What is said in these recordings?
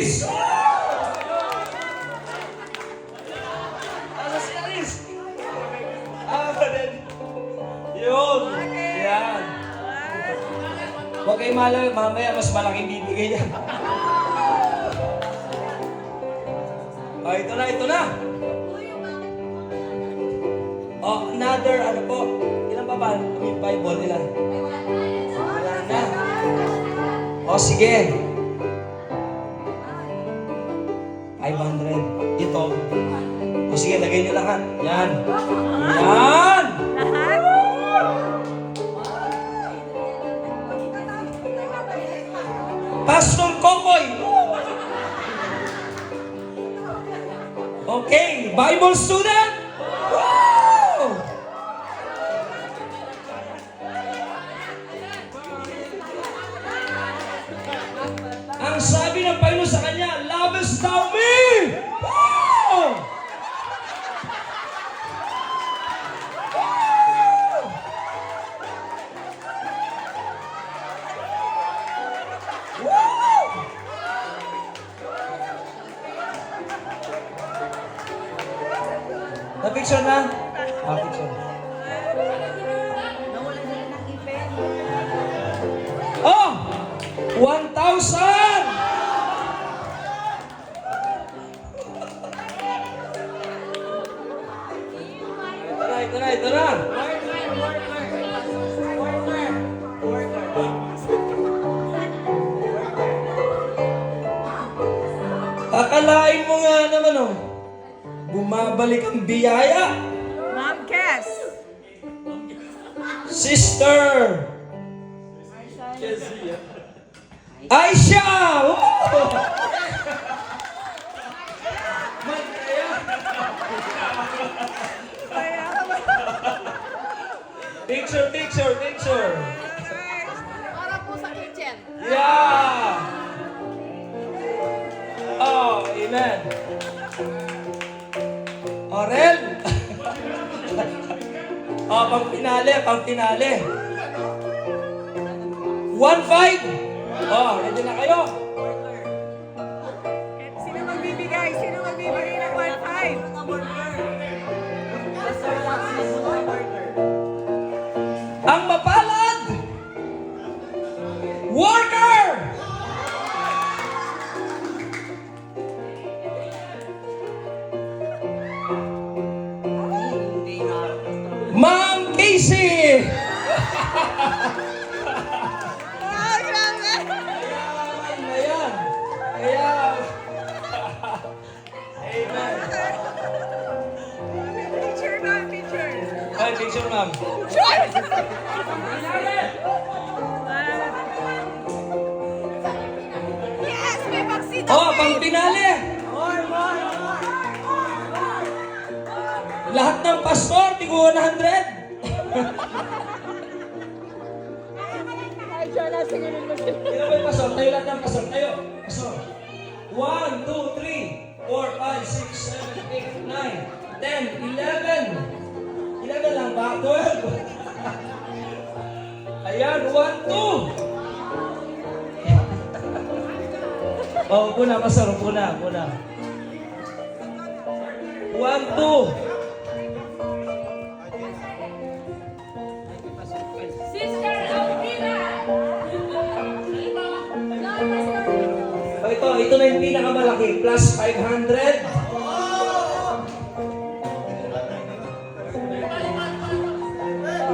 Aris! Asa si Aris? Yun. Yan. Huwag kayo mamaya mas malaking bibigay yan. Oh, ito na, ito na. Oh, another, ano po? Ilan pa ba? Yung Bible nila. Wala na. Oh, sige. 500. Ito. O sige, lagay niyo lahat. Yan. Yan! Lahat? Pastor Kokoy! Okay, Bible student! Wow! Ang sabi ng Panginoon sa kanya, lovest thou me! Wow! Na-picture na? Ah, picture. Oh! 1,000! Ito na, ito na. Akalain mo nga naman, oh. Bumabalik ang biyaya. Ma'am Kes. Sister Aisha! Oh! Picture, picture, picture. Para po sa kitchen. Yeah! Oh, amen. Orel! Oh, pang pinali, pang pinali. 1,500. Oh, ready na kayo? Sino magbibigay? Sino magbibigay ng 1,500? Ang mapalad! Worker! Ma'am Casey! Oh, grabe! Ayan! Ayan! Amen! Picture na, picture. Ay, picture ma'am. Yes, may vaccine. Oh, pang pinali! Lahat ng pastor, tigo 100! Ay, Jola, singilin mo sila. Kailan ba yung pastor? Tayo lahat ng pastor. Tayo. Pastor. 1, 2, 3, 4, 5, 6, 7, 8, 9, 10, 11. 11 lang ba? 12. Ayan, 1, 2. Oh, upo na, pastor. Upo na, upo na. 1, 2. Sister Alvina! Oh, ito na yung pinakamalaki. Plus 500.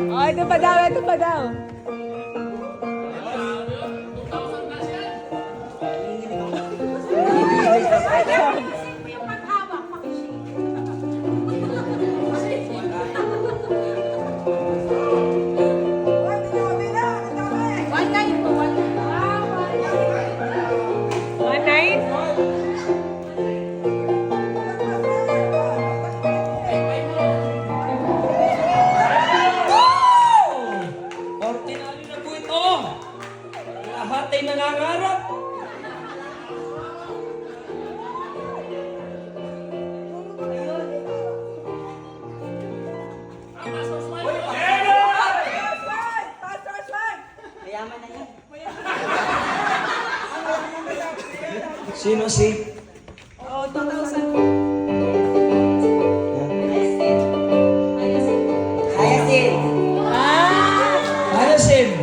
Oh, ito pa daw, ito pa daw. One night? Sino si? Oh, 2,000. Hyacinth. Hyacinth.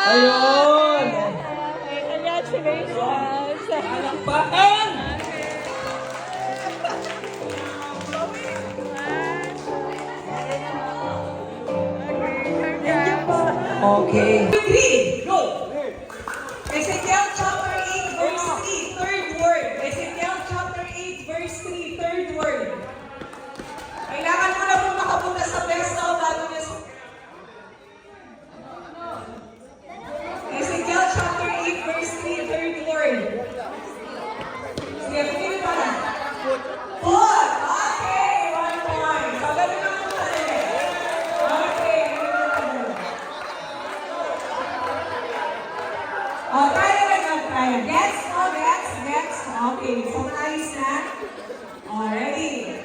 Ayun. Okay, congratulations. Palakpakan! Okay. Three, go! Ezekiel chapter 8, verse 3, third word. Ezekiel chapter 8, verse 3, third word. Kailangan mo na po makapunta sa best of bago niya sa... Ezekiel chapter 8, verse 3, third word. Sige, pagkili pa na. Foot! Okay, 1 point. So, ganun na po tayo. Okay, ganun na po. Oh, tayo na tayo. Gets? Oh, gets? Gets? Okay, so ayos na. Oh, ready?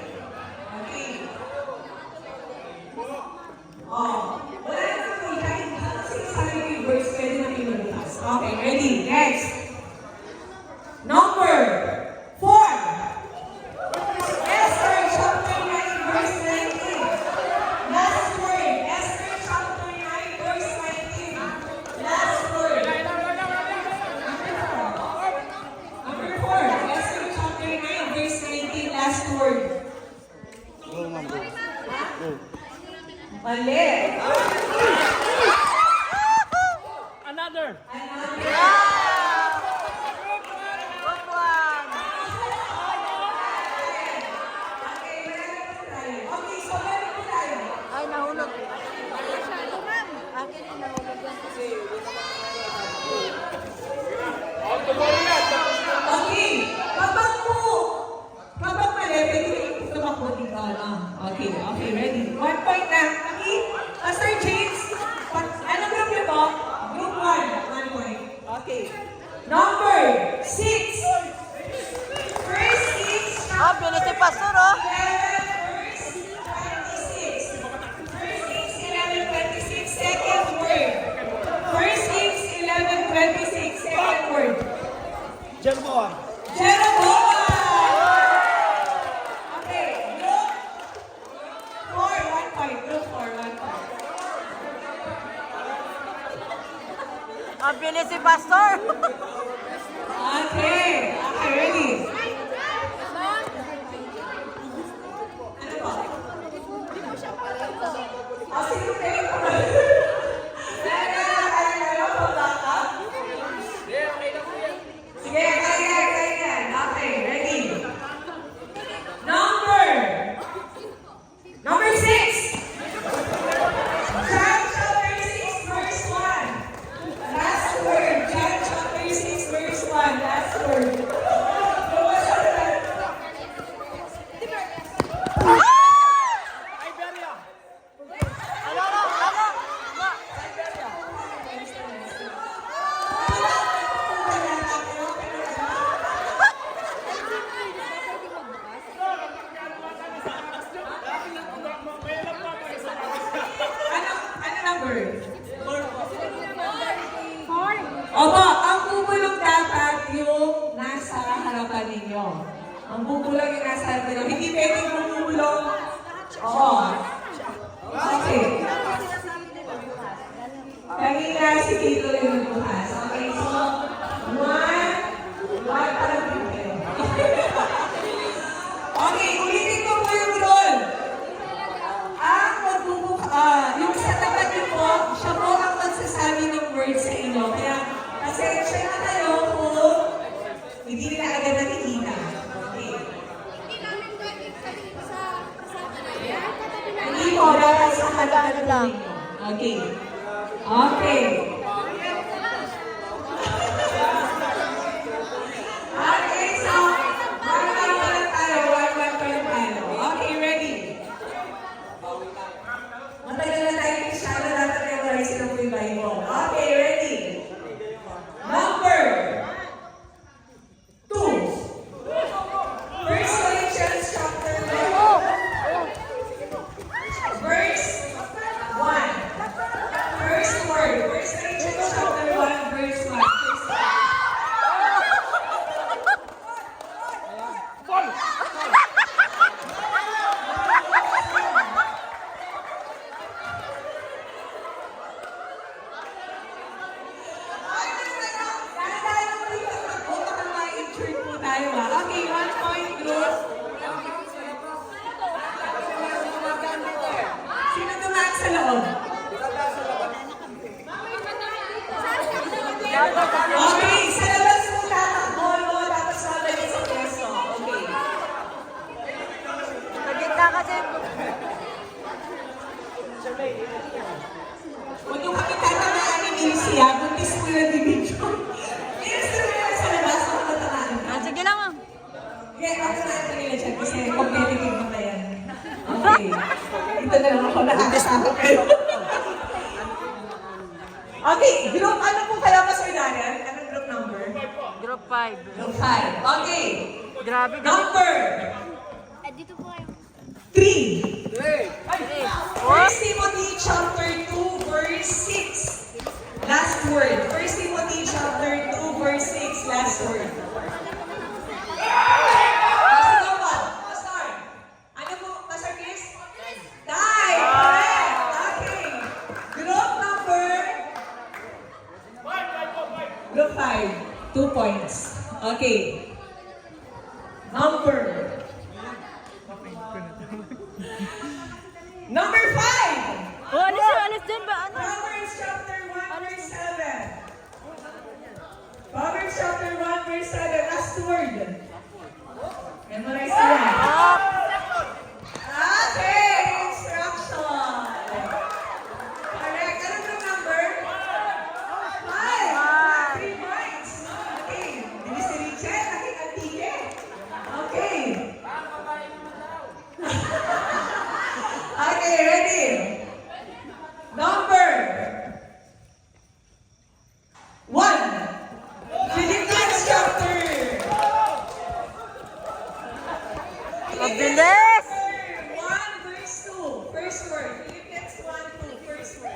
Okay. Oh, wala na po. Kahit sabi ko yung verse, pwede na pinulitas. Okay, ready? Next. Number 4. Esther chapter 9, verse 19. Last word. Esther chapter 9, verse 19. Last word. Number 4. Esther chapter 9, verse 19. Last word. Mali. Another. Okay, so meron po tayo. Ay, nahulog. Akin yung nahulog yan. Okay, kapag mali, pwede yung tumakbo dito. Okay, okay, ready. 1 point na. Okay, Sir James, anong group niyo po? Group 1, 1 point. Okay. Number 6. First Kings Oh, bilis si Pastor, oh. 11, verse 26. First Kings 11:26, second word. First Kings 11:26, second word. Jeroboam. Jeroboam! Okay, group 4, 1 point. Group 4, 1 point. Ang bilis si Pastor. Okay, okay, ready? Ano po? Oh, sino kayo? Sige, kaya. Okay, ready? Number 6. John chapter 6, verse 1. Last word. John chapter 6, verse 1. Last word. Ano number? 4. Opo, ang bubulong dapat yung nasa harapan ninyo. Ang bubulong yung nasa harapan ninyo. Hindi pwedeng bumubulong. Oo. Okay. Kanina si Tito yung nagbukas. Okay, so, 1 pa lang din kayo. Okay, ulitin ko po yung role. Yung sa tapat niyo po, siya po ang magsasabi ng words sa inyo. Kaya, pasensya na kayo kung hindi nila agad nakikita. Okay. Hindi po, dapat sa halaman lang. Okay. Okay. Okay, so, one pa lang tayo. Okay, ready? Matagal na tayo yung shadow natin memorize na po yung Bible. Okay, ready? Number 2. First Corinthians chapter 1. Verse 1. First word. Verse tayo ba? Okay, 1 point group. Sino dumaan sa loob? Okay, sa labas mo tatakbo, no? Tapos babalik sa pwesto. Okay. Nagkita kasi. Huwag yung kami tatamaan ni Nilsia. Buntis mo yung dibidyo. Nilsia mo yan sa labas. Ako tatamaan. Sige lang, ma'am. Okay, tatamaan ko nila dyan kasi competitive na yan. Okay. Ito na lang ako nakakasama kayo. Okay, group ano po kayo pa, Sir Daniel? Anong group number? Group 5. Group 5. Okay. Grabe, galing. Number Dito po kayo. 3. Oh, 1 Timothy chapter 2 verse 6. Last word. 1 Timothy chapter 2 verse 6. Last word. Pastor Gopal. Pastor. Ano po, Pastor Chris? Die. Correct. Okay. Group number? Group 5. 2 points. Okay. Number 5. oh, alis din ba? Ano? Proverbs chapter 1 verse 7. Proverbs chapter 1 verse 7. Last word. Memorize ko yan. Okay, instruction. Correct. Anong group number? 5. 3 points. Okay. Bilis ni Richard. Aking antike. Okay. Okay, ready? Number 1. Philippians chapter. Mabilis! 1 verse 2. First word. Philippians 1, 2. First word.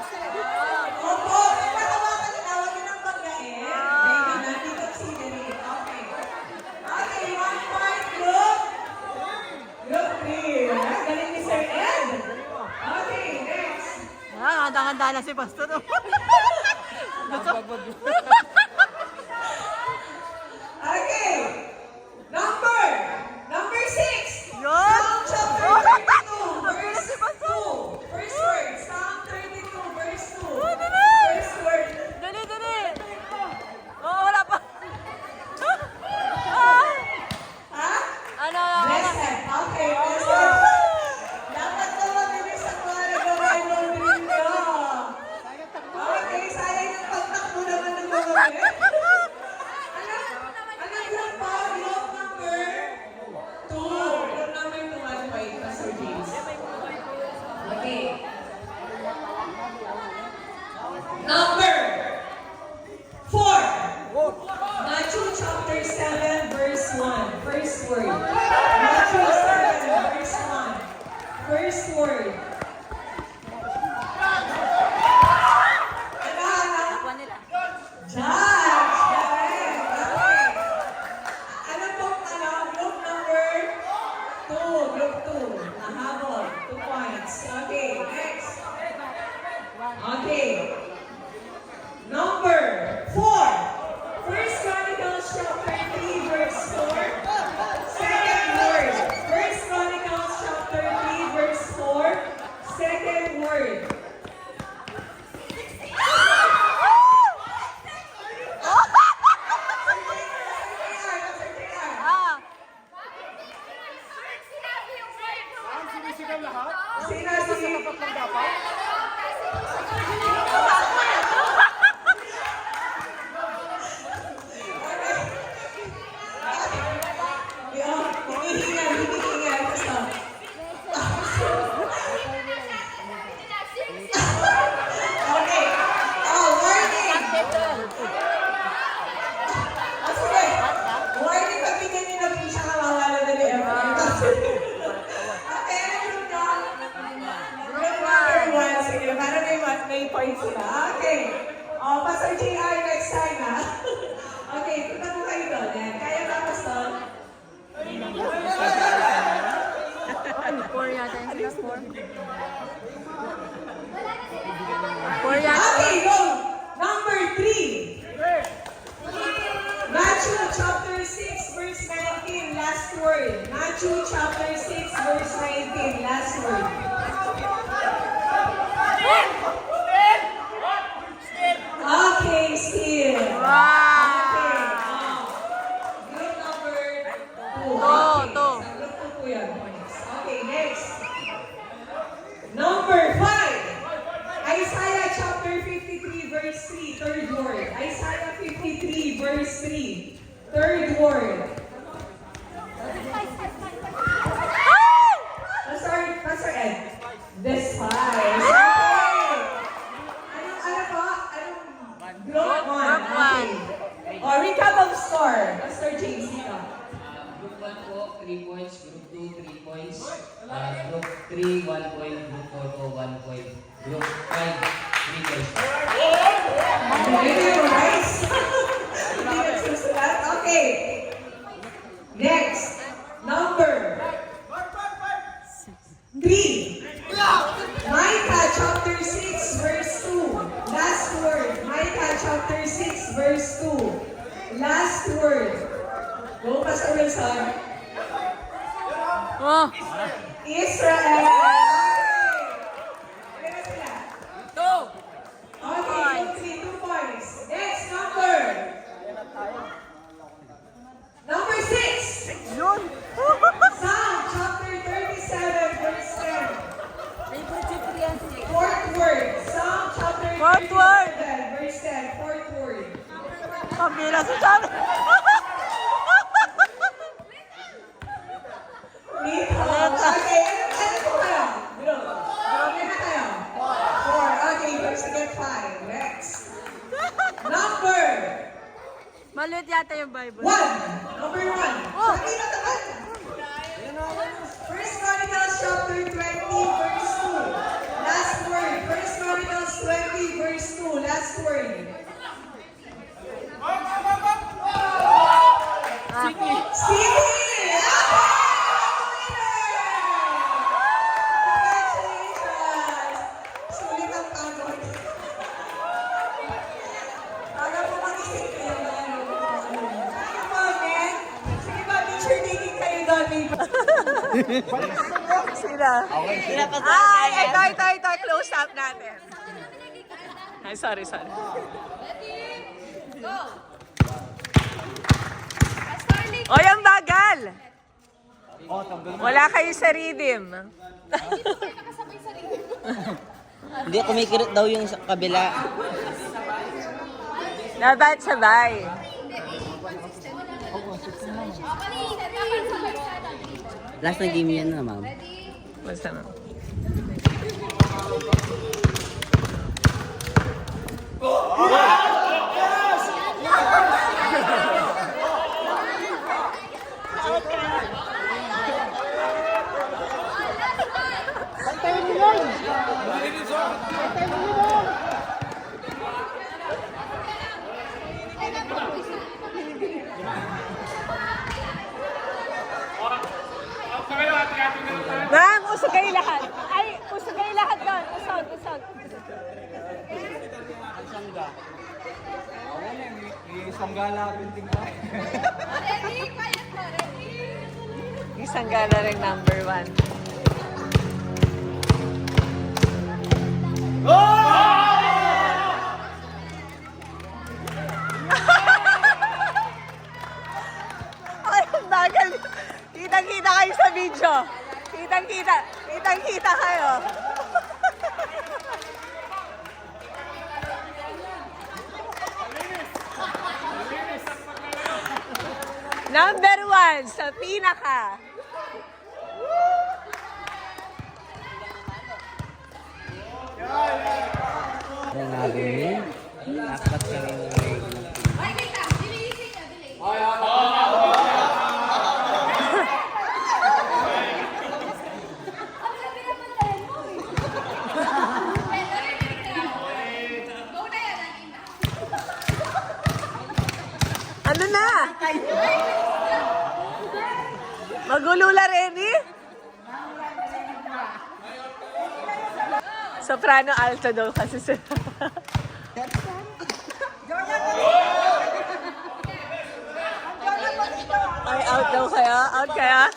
Opo, may nakawakan na tawag yun ang pagkain. Baby, nandito ang scenery. Okay. Okay, 1 point group. Group 3. Galing ni Sir Ed. Okay, next. Ah, handa-handa na si Pastor. Okay. Number 6. Yun. Psalm chapter 32, Mabilis si verse Pastor. 2. First word. Psalm 32, verse 2. dali. First word. Dali, dali. Oh, wala pa. Ah, Ha? ano? Blessed. Okay, blessed. Dapat na mabilis ang mga nagawain ng ninyo. Okay, sayang yung pagtakbo naman ng mga ulit. Anong group pa? Group number 2. Group number 2, 1 point, Pastor James. Okay. Number 4. Matthew chapter 7, verse 1. First word. Matthew 7, verse 1. First word. Ano? Kuha nila. Judge! Correct. Okay. Ano pong group number 2? Group 2. Nahabol. 2 points. Okay, next. Okay. Number 4. First Chronicles chapter 3, verse 4. Second word. First Chronicles chapter 3, verse 4. Second word. Ah, Okay. Oh, warning. Ah, sige. Warning pag bigyan niyo na po siya kawawala na ni Emma. Okay, ano yung group number 1? Sige, para may points sila. Okay. Oh, Pastor JR next time, ha? Okay, punta po kayo doon. Ayan. Kaya ba, Pastor? 4 yata yung sila, 4. 4 yata. Okay, go! Number 3. Matthew chapter 6, verse 19, last word. Matthew chapter 6, verse 19, last word. Okay, still. Wow! Okay. Group number 2. Two. Group 2 po yan. Okay, next. Number 5. Isaiah chapter 53, verse 3, third word. Isaiah 53, verse 3, third word. Pastor Ed. Despise. Okay. Ano po? Group 1. Okay. O, recap of score. Pastor James, dito. Group 1 po, 3 points. Group 2, 3 points. Group 3, 1 point. Group 4 po, 1 point. Group 5, 3 points. Memorize. Hindi nagsusulat. Okay. Next. Number 3. Micah chapter 6, verse 2. Last word. Micah chapter 6, verse 2. Last word. Go, Pastor Wilson. Oh, Israel. Okay. Kaya sila. 2. Okay, 2 points. Next number. Number 6. Yun. Psalm chapter 37, verse 10. Favorite si Priyan. Fourth word. Psalm chapter Fourth word. 37, verse 10. Fourth word. Pambira sa sabi. Okay, ano po kayo? Ano na kayo? 4. Okay, first to get 5. Next. Number Maliit yata yung Bible. 1. Number 1. Oh. Sabi na naman. First Chronicles chapter 20, verse 2. Last word. First Chronicles 20, verse 2. Last word. Stevie! Congratulations! Sulit ang pagod. Para po mag-isip kayo na ano. Sige po, men. Sige po, picture taking kayo doon. Sila. Ay, ito. Close up natin. Ay, sorry. Oy, ang bagal! Wala kayo sa rhythm. Hindi, kumikirot daw yung sa kabila. Dapat sabay. Last na game yan na, ma'am. Basta na. Ma'am, usog kayo lahat. Ay, usog kayo lahat doon. Usog. Isang gala rin number 1. Ay, ang bagal. Kitang-kita kayo sa video. Kitang-kita kayo. Number 1 sa pinaka. Ang nagawin. Dapat kami Magulula, ready? Soprano, alto daw kasi sila. Ay, out daw kaya? Out kaya?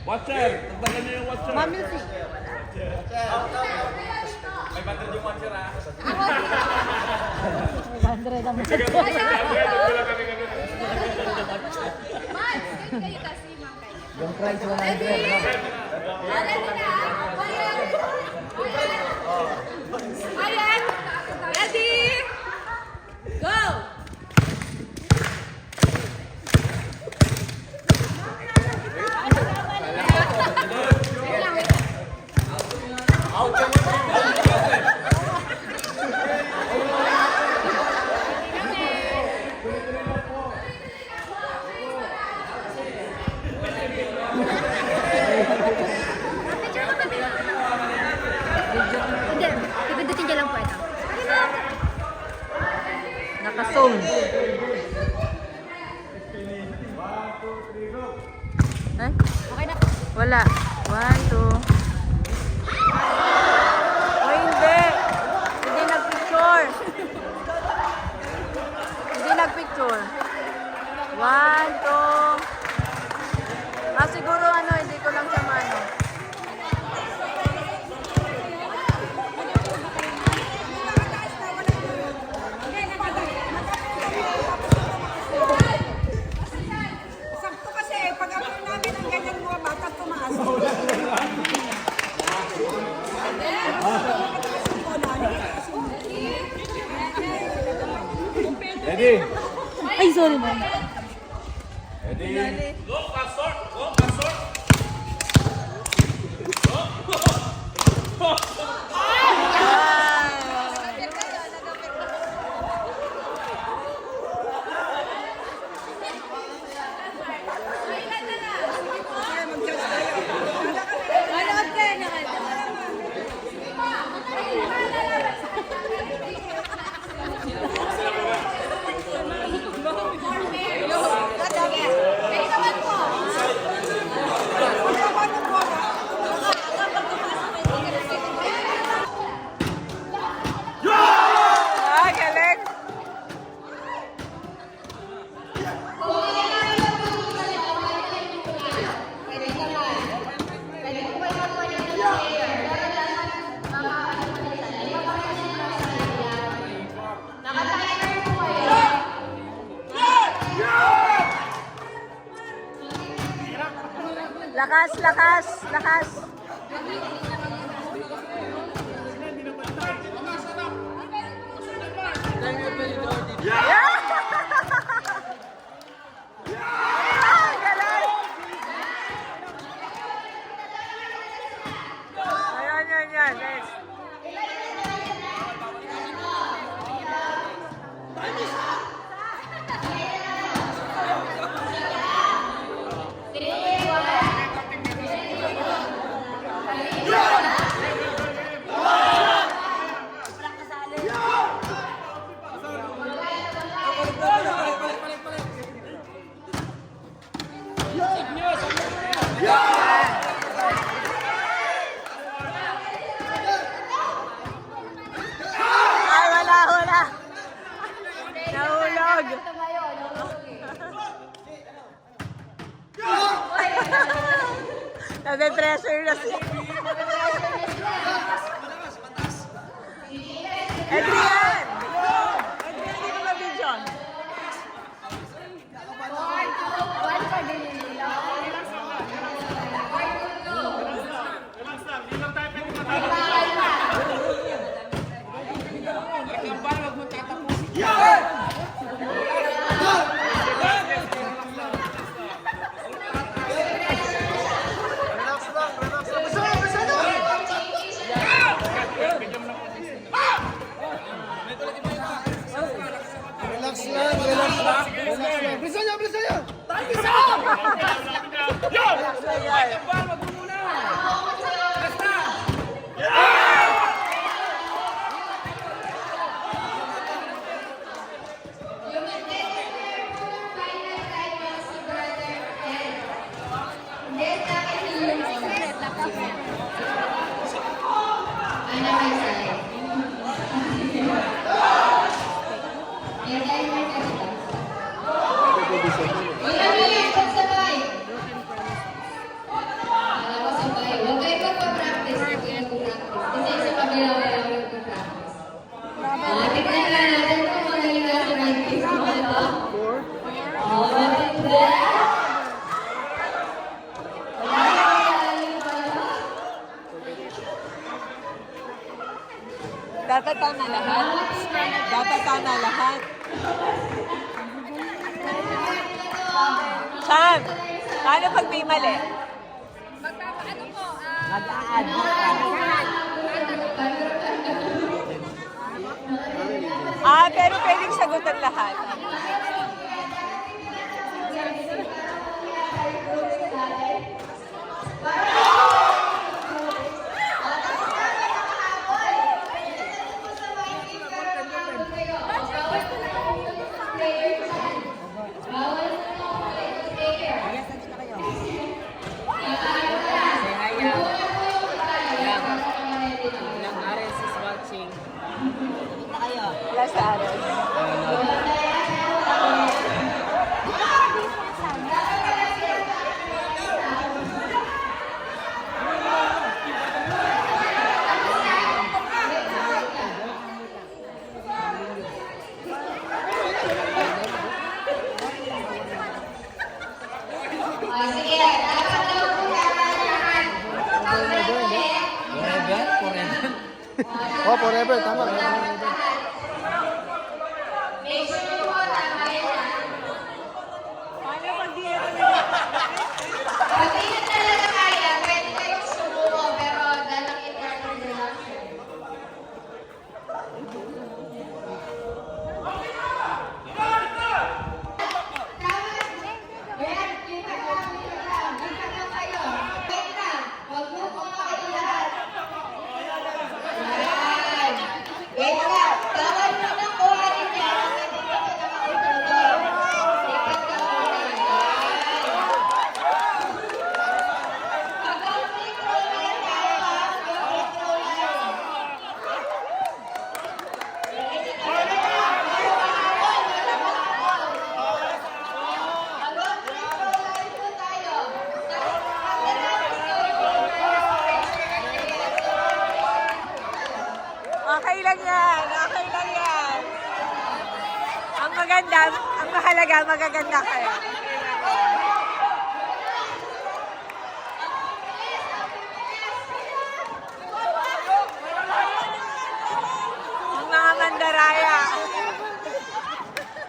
Watcher! Tagdagan niyo yung watcher. Mami, si. May battery yung watcher ha. Andre naman. Yung price 100. Ayan! Ready? Go! Hindi, ipindutin niya lang po ito. Nakasong. Ay? Okay na. Wala. 1, 2. O hindi. Hindi nagpicture. Hindi nagpicture. 1, 2. Ah, siguro ano, hindi ko lang siya maano. Sakto kasi, pag ako namin ang ganyan mga bata tumaas. Ready? Ay, sorry, ma'am. Ah, galing. Lakas, lakas, lakas. Ah, galing. Ayan, yan. Next. Ay, wala. Nahulog. Nabe-pressure na siya. Adrian! Adrian, di ka ma-video. Dapat tama lahat. Dapat tama lahat. Sam, paano pag may mali? Ano po? Mag-a-add. Pero pwedeng sagutan lahat. Last Ares. Sige, dapat daw po lahat. Oh, forever. Tama. Make sure po tama yan. Pag di na talaga kaya, pwede kayong sumuko, pero dalang in-order lang siya. Ayan, kita lang kayo. Wait na, wag mo kumakain lahat. Ayan. Wait lang, tawad mo na kuhanin niya. Pwede ka pa nakautulog. Lipat ka muna. Ayan. Hanggang free throw lang tayo, ha? Hanggang free throw lang. Hindi ka na lang. Walang mahawal. Hanggang free throw lang po tayo. Tapos pagkatapos ko, Okay lang yan. Okay lang yan. Ang maganda, ang mahalaga, magaganda kayo. Ang mga mandaraya.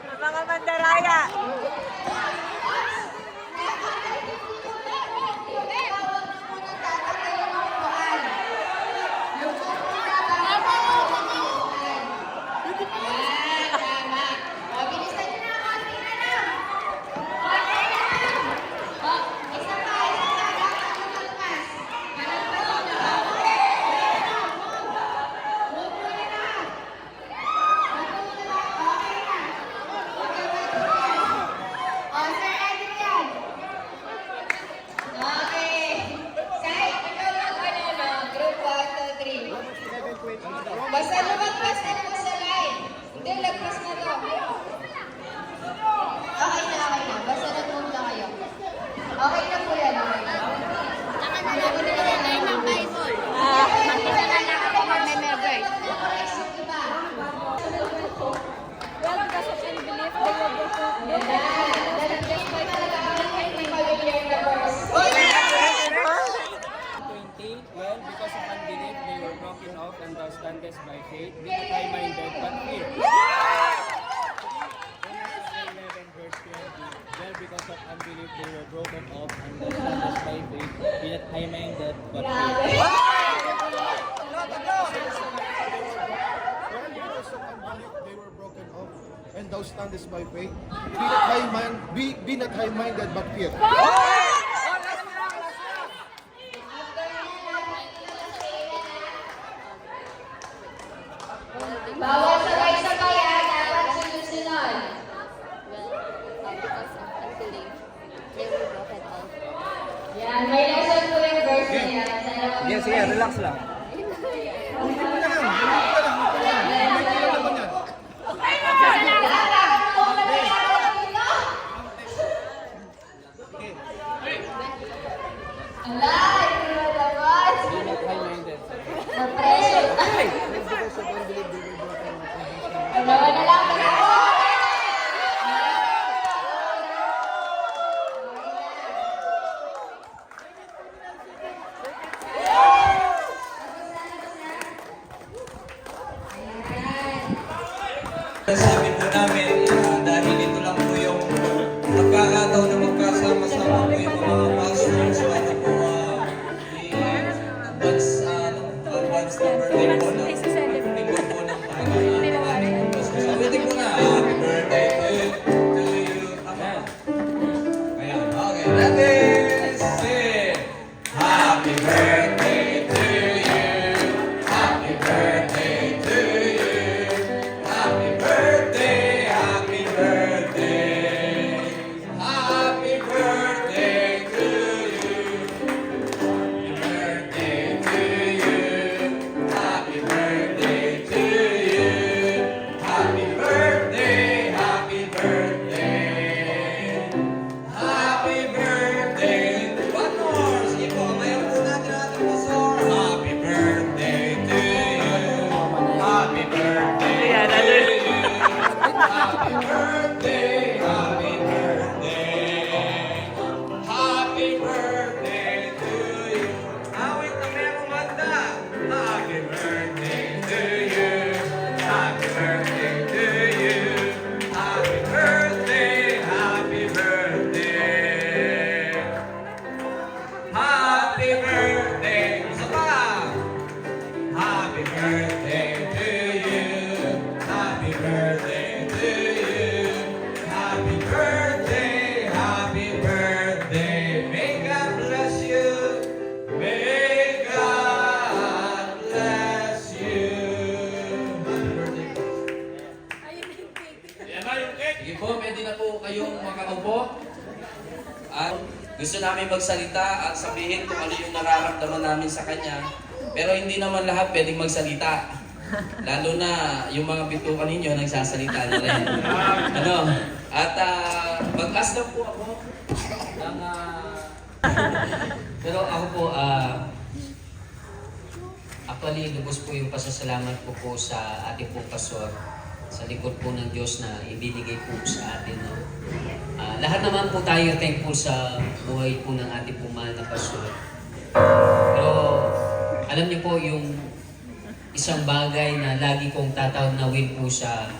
Ang mga mandaraya. Basta lumagpas na po sa line. Hindi, lagpas na to. Okay na. Basta nag-move na kayo. Okay na po yan. Okay na. Makita na lang ako mag-member. Well, because of unbelief, they were broken off, and thou standest by faith. Be not high-minded, but fear. Genesis 11, verse 20. Well, because of unbelief, they were broken off, and thou standest by faith. Be not high-minded, but fear. Because of unbelief, they were broken off, and thou standest by faith. Be not high-minded, but fear. Bawal sabay-sabay, ha? Dapat sunod-sunod. Yan, may lesson po yung verse na yan. Yes, yeah, relax lang. Ala, hindi mo dapat. Be not high-minded. Na-pressure. Dalawa na lang. Sabi po namin, dahil ito lang po yung pagkakataon na magkasama-sama po yung mga pastors, ano po, advance number 10 po na lingkod po ng Panginoon. Sabitin po na, happy birthday to you. Ayan, okay. Let's sing. Happy birthday to you. Happy birthday to you. Happy birthday Gusto namin magsalita at sabihin kung ano yung nararamdaman namin sa Kanya. Pero hindi naman lahat pwedeng magsalita. Lalo na yung mga bitukan ninyo, nagsasalita na rin. Ano? At mag-ask lang po ako ng... Pero ako po, actually, lubos po yung pasasalamat ko po sa ating pong pastor, sa likod po ng Diyos na ibinigay po sa atin. No? Lahat naman po tayo thankful sa buhay po ng ating pong mahal na pastor. Pero alam niyo po yung isang bagay na lagi kong tatanawin po sa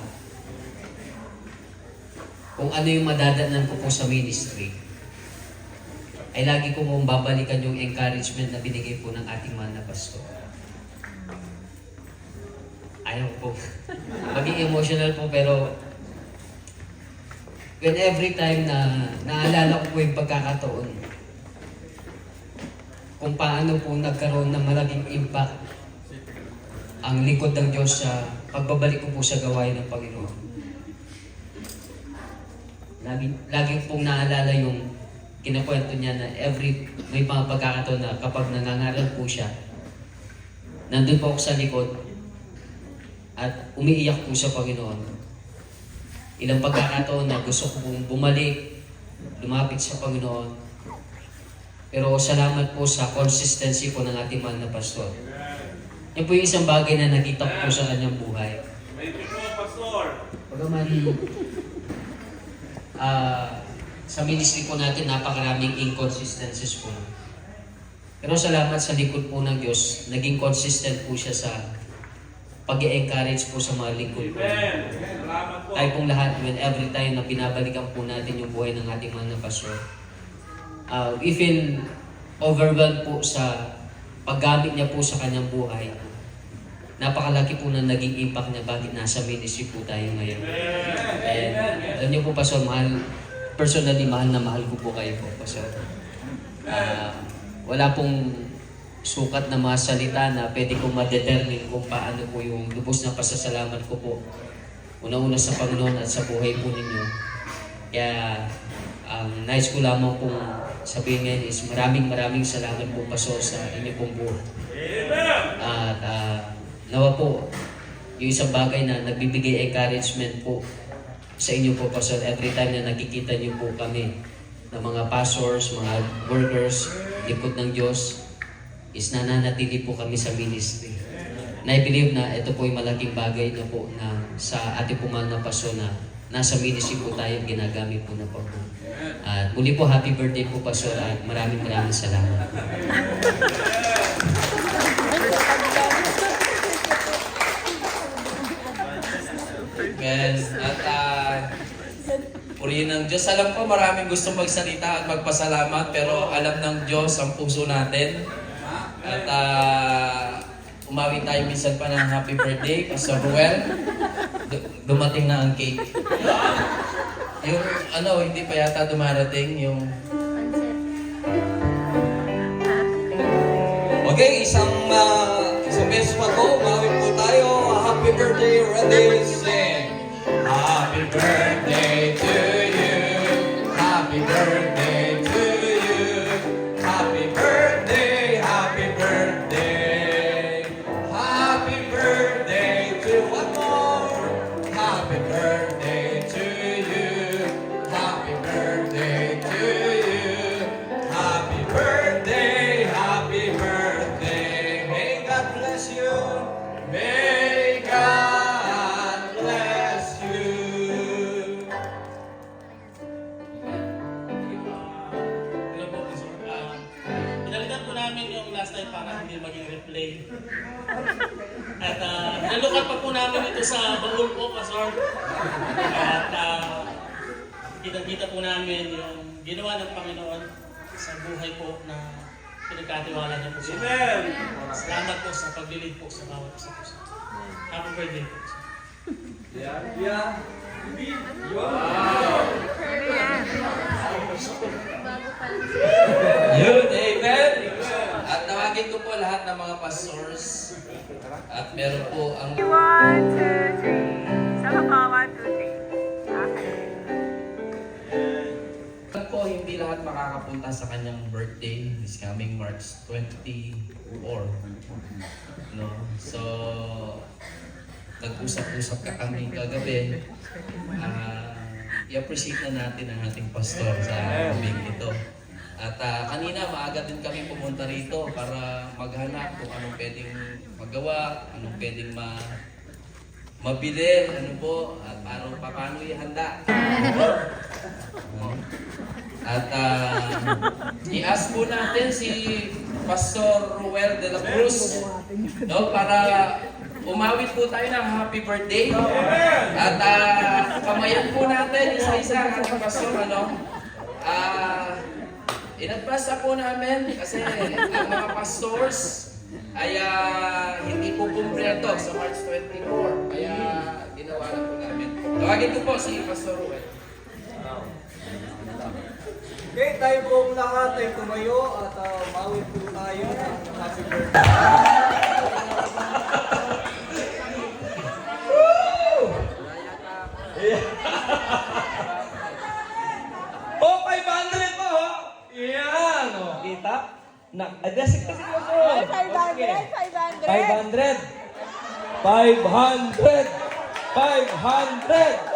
kung ano yung madadanan ko po sa ministry, ay lagi ko mong babalikan yung encouragement na binigay po ng ating mahal na pastor. Ayaw po. Maging emotional po, pero when every time na naalala ko po yung pagkakataon, kung paano po nagkaroon ng malaking impact ang lingkod ng Diyos sa pagbabalik ko po sa gawain ng Panginoon. Lagi pong naalala yung kinakwento niya na may mga pagkakataon na kapag nangangaral po siya, nandun po ako sa likod at umiiyak po sa Panginoon. Ilang pagkakataon na gusto ko pong bumalik, lumapit sa Panginoon. Pero salamat po sa consistency po ng ating mahal na pastor. Yan po yung isang bagay na nakita ko po sa kanyang buhay. Pagaman, sa ministry po natin, napakaraming inconsistencies po. Pero salamat sa likod po ng Diyos, naging consistent po siya sa pag-i-encourage po sa mga lingkod po. Tayo pong lahat, when every time na binabalikan po natin yung buhay ng ating mahal na pastor, we feel overwhelmed po sa paggamit niya po sa kanyang buhay. Napakalaki po na naging impact niya bakit nasa ministry po tayo ngayon. And alam niyo po, Pastor, personally, mahal na mahal ko po kayo po, Pastor. Wala pong sukat na mga salita na pwede kong ma-determine kung paano po yung lubos na pasasalamat ko po. Una-una sa Panginoon at sa buhay po ninyo. Kaya, ang nais ko lamang pong sabihin ngayon is maraming salamat po, Pastor, sa inyo pong buhay. At nawa po, yung isang bagay na nagbibigay encouragement po sa inyo po, Pastor, every time na nakikita niyo po kami ng mga pastors, mga workers, likod ng Diyos, is nananatili po kami sa ministry. Na I believe na ito po yung malaking bagay na po na sa ating pumal na pastor na nasa ministry po tayo, ginagamit po na po. At muli po, happy birthday po, Pastor, at maraming salamat. Amen. At purihin ng Diyos. Alam ko maraming gusto magsalita at magpasalamat, pero alam ng Diyos ang puso natin. At umawi tayo minsan pa ng happy birthday, Pastor Ruel. Dumating na ang cake. Yung hindi pa yata dumarating yung... Okay, isang beses pa ko, umawi po tayo. Happy birthday, ready, sing. Happy birthday to you. Happy birthday to you. Happy birthday, happy birthday. Happy birthday to one more. Happy birthday to you. Happy birthday to you. Happy birthday, happy birthday. May God bless you. May God bless you. Hello po, Pastor. Pinalitan po namin yung last time para hindi maging replay. At nilukat pa po namin ito sa baul po, Pastor. At kita-kita po namin yung ginawa ng Panginoon sa buhay po na pinagkatiwala niya po sa amin. Salamat po sa paglilid po sa bawat isa po sa amin. Happy birthday po. Yun, amen. At nawagin ko po lahat ng mga pastors. At meron po ang... 1, 2, 3. Sama ka, 1, 2, 3. Okay. po po, hindi lahat makakapunta sa kanyang birthday this coming March 24. No? So, nag-usap-usap ka kami kagabi. I-appreciate na natin ang ating pastor sa gabing ito. At kanina, maaga din kami pumunta rito para maghanap kung anong pwedeng magawa, anong pwedeng mabili, ano po, at paano ihanda. At i-ask po natin si Pastor Ruel de la Cruz, no, para umawit po tayo ng happy birthday. At kamayan po natin isa-isa ang ating pastor, ano. Inadvance po namin kasi ang mga pastors ay hindi po kumpleto sa March 24. Kaya ginawa na po namin. Tawagin ko po si Pastor Ruel. Okay, tayo pong lahat ay tumayo at mawit po tayo ng happy birthday. Oh, 500 po, ho? Yan, oh. Kita? Adjust kasi mo po. 500, 500. 500! 500!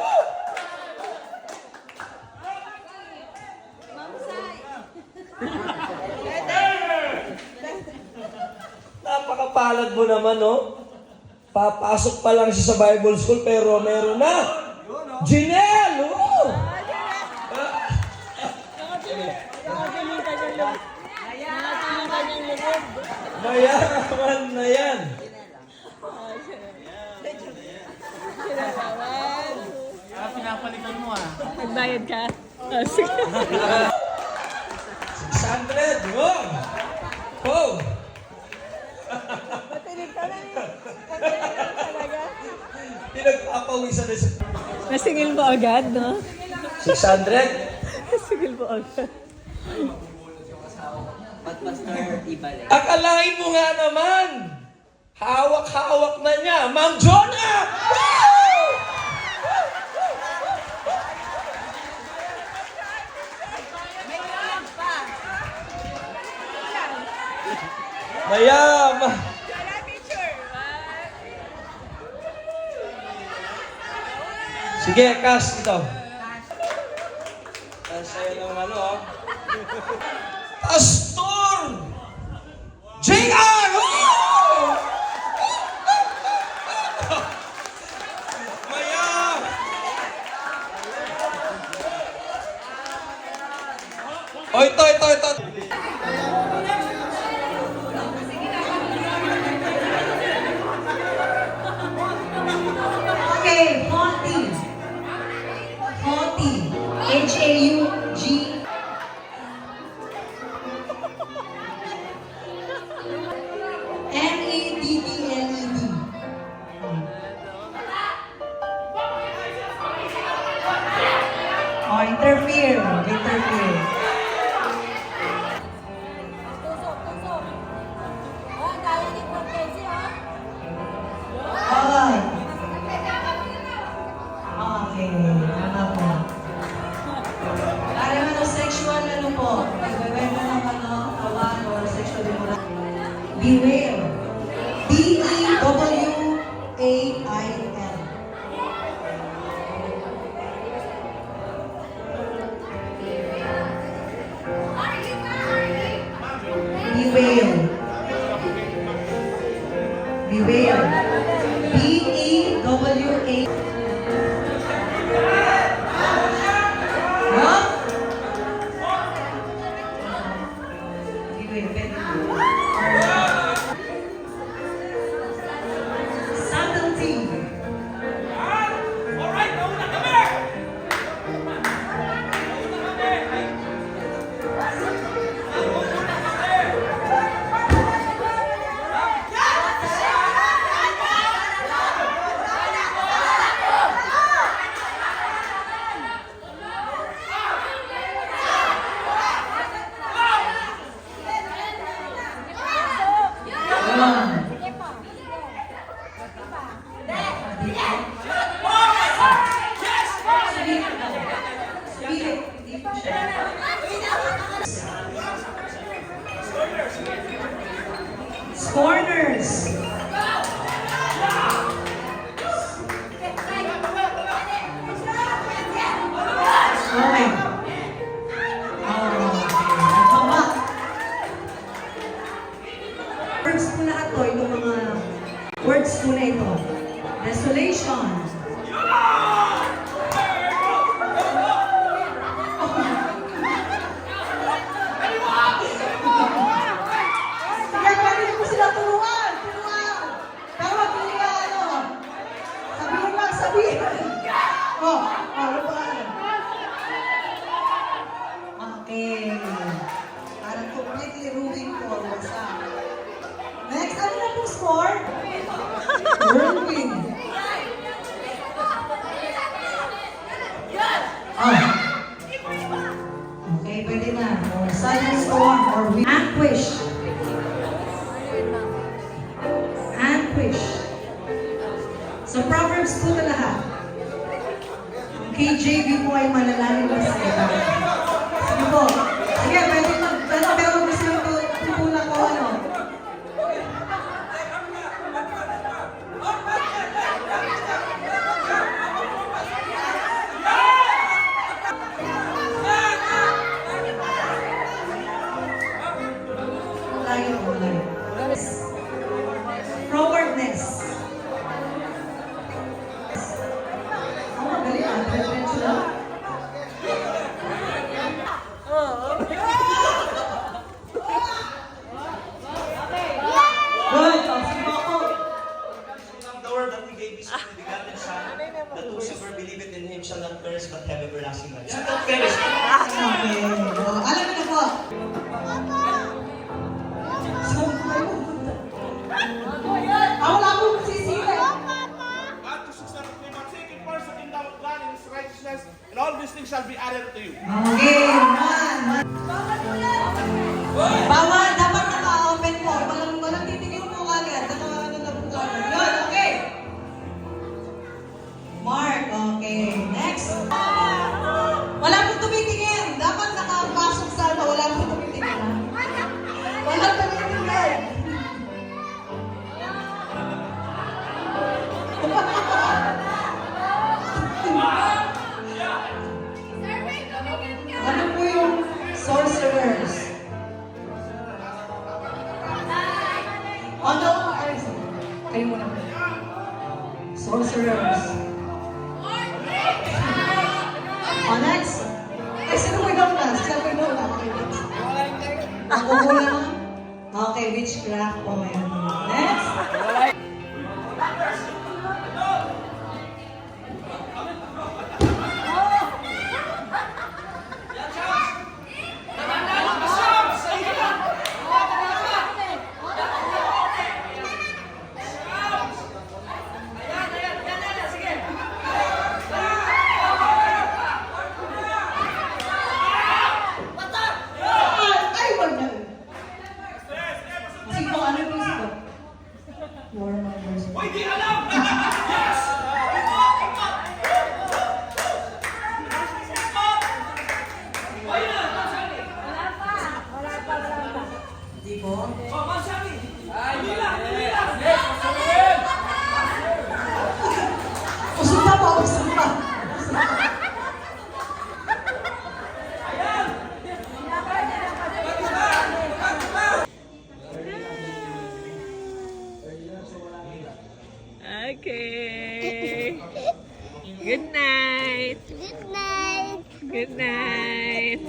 Napakapalad mo naman, no? Papasok pa lang siya sa Bible School pero meron na. Jinel! Oh! Nakapilitan ng loob. Nakapilitan ng loob. Mayaman na yan. Sinasawad. Pinapalitan mo Nagbayad ka? Sige. 600! Wow! Oh! Matinig ka na niya. Matinig ka talaga. Pinagpapawisan na siya. Nasingil mo agad, no? 600? Nasingil mo agad. Akalain mo nga naman, hawak-hawak na niya, Ma'am Jonah! Woo! Mayaman! Sige, cash ito. Cash sa'yo ng ano, oh. Pastor! JR! Oh! Mayam! Oh, ito. Okay, Haunty. H-A-U-G. M-E-D-D-L-E-D. Oh, interfere. Alright. Okay, ano po? Alam mo, sexual ano po? Nagbebenta ng kawan or sexual immorality. Beware. B-E-W-A-I-L. Beware. B-E-W-A. What? Beware. Subtlety. Corners. Okay. Baba. Words po lahat to, itong mga words po na ito. Desolation. Sige, pwede niyo po sila turuan. Turuan. Pero wag niyo ano. Sabihin lang, sabihin. Ano pa? Okay. Parang completely ruined ko. Basta. Next, ano na po score? Whirlwind. Okay, pwede na. Or silent storm or anguish. Anguish. So, Proverbs po ito lahat. Ang KJV po ay malalalim na sa iba. Sige po. Sige, pwede na. Pero gusto nyo tutulak ko ano. Layo po, layo. Frowardness. Dali ah, diretso lang. Good, sige po ako. The word that He gave His only begotten Son, that whosoever believeth in Him shall not perish but have everlasting life. Shall not perish. Okay. Alam niyo na po. Saan po kayo pupunta? Wala akong sisira. Matthew 6:33, but seek ye first the kingdom of God and His righteousness, and all these things shall be added to you. Okay, man. Bawal, dapat naka-open po. Walang titigil po agad. Naka-ano na po agad. Yun, okay. Mark, okay. Next. Wala pong tumitingin. Dapat nakapasok sa ano. Wala pong tumitingin. Wala tumitingin. Ano po yung sorcerers? Ano? Kayo muna po. Sorcerers. Next. Ay, sino mo ikaw na? Sino mo ikaw na? Ako po lang. Okay, witchcraft po ngayon. Next. Ay, wag na. Sino ano yung sino? Warmongers. Uy, di alam! Di po? Oh, masabi! Hindi lang! Usunta po, usunta. Okay. Good night. Good night. Good night.